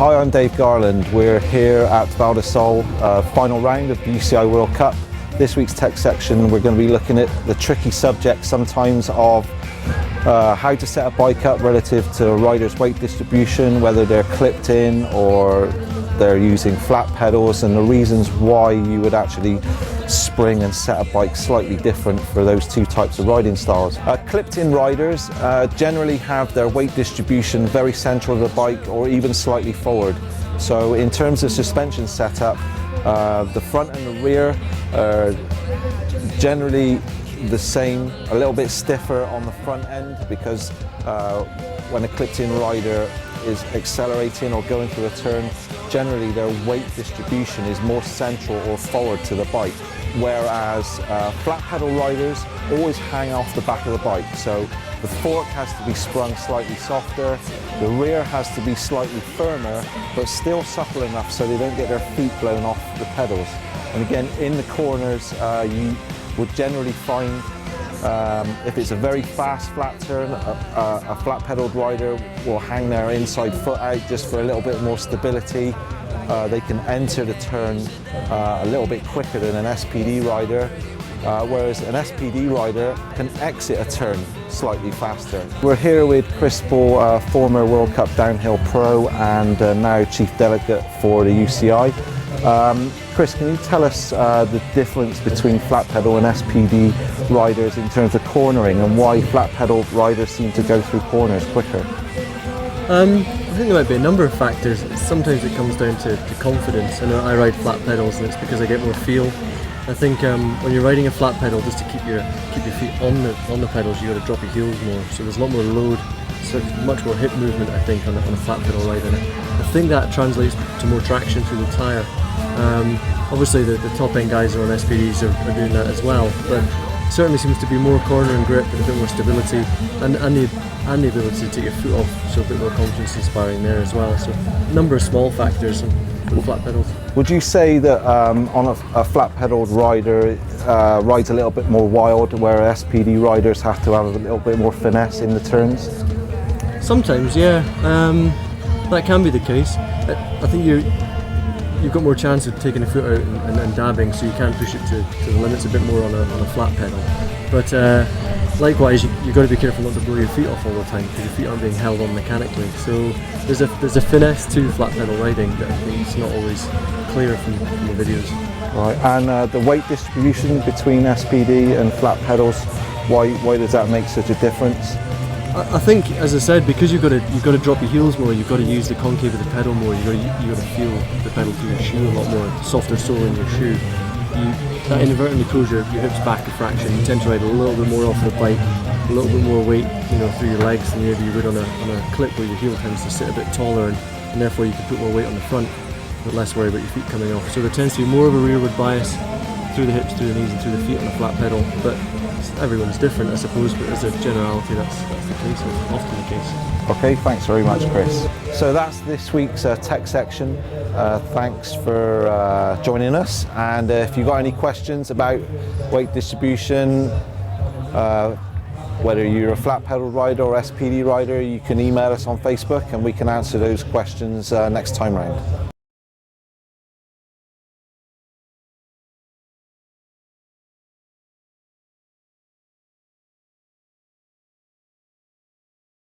Hi, I'm Dave Garland. We're here at Val di Sole, final round of the UCI World Cup. This week's tech section, we're going to be looking at the tricky subject sometimes of how to set a bike up relative to a rider's weight distribution, whether they're clipped in or they're using flat pedals, and the reasons why you would actually spring and set a bike slightly different for those two types of riding styles. Clipped in riders generally have their weight distribution very central to the bike or even slightly forward. So in terms of suspension setup, the front and the rear are generally the same, a little bit stiffer on the front end because when a clipped in rider is accelerating or going through a turn, generally their weight distribution is more central or forward to the bike, whereas flat pedal riders always hang off the back of the bike. So the fork has to be sprung slightly softer, the rear has to be slightly firmer but still supple enough so they don't get their feet blown off the pedals. And again, in the corners you would generally find if it's a very fast flat turn, a flat pedaled rider will hang their inside foot out just for a little bit more stability. They can enter the turn a little bit quicker than an SPD rider, whereas an SPD rider can exit a turn slightly faster. We're here with Chris Ball, former World Cup downhill pro and now chief delegate for the UCI. Chris, can you tell us the difference between flat pedal and SPD riders in terms of cornering and why flat pedal riders seem to go through corners quicker? I think there might be a number of factors. Sometimes it comes down to confidence. I know I ride flat pedals and it's because I get more feel. I think when you're riding a flat pedal, just to keep your feet on the pedals, you got to drop your heels more. So there's a lot more load, so much more hip movement. I think on a flat pedal rider. I think that translates to more traction through the tyre. Obviously the top end guys are on SPDs are doing that as well, but certainly seems to be more corner and grip and a bit more stability and the ability to take your foot off, so a bit more confidence inspiring there as well. So a number of small factors with flat pedals. Would you say that on a flat pedaled rider rides a little bit more wild, where SPD riders have to have a little bit more finesse in the turns? Sometimes, yeah, that can be the case. I think you've got more chance of taking a foot out and dabbing, so you can push it to the limits a bit more on a flat pedal. But likewise, you've got to be careful not to blow your feet off all the time because your feet aren't being held on mechanically. So there's a finesse to flat pedal riding that I think is not always clear from the videos. Right, and the weight distribution between SPD and flat pedals, why does that make such a difference? I think, as I said, because you've got to drop your heels more, you've got to use the concave of the pedal more, you've got to feel the pedal through your shoe a lot more, softer sole in your shoe. That inadvertently pulls your hips back a fraction. You tend to ride a little bit more off the bike, a little bit more weight, through your legs than maybe you would on a clip where your heel tends to sit a bit taller, and therefore you can put more weight on the front, but less worry about your feet coming off. So there tends to be more of a rearward bias through the hips, through the knees, and through the feet on a flat pedal. But everyone's different, I suppose, but as a generality, that's the case, often the case. Okay, thanks very much, Chris. So that's this week's tech section. Thanks for joining us, and if you've got any questions about weight distribution, whether you're a flat pedal rider or SPD rider, you can email us on Facebook and we can answer those questions next time round.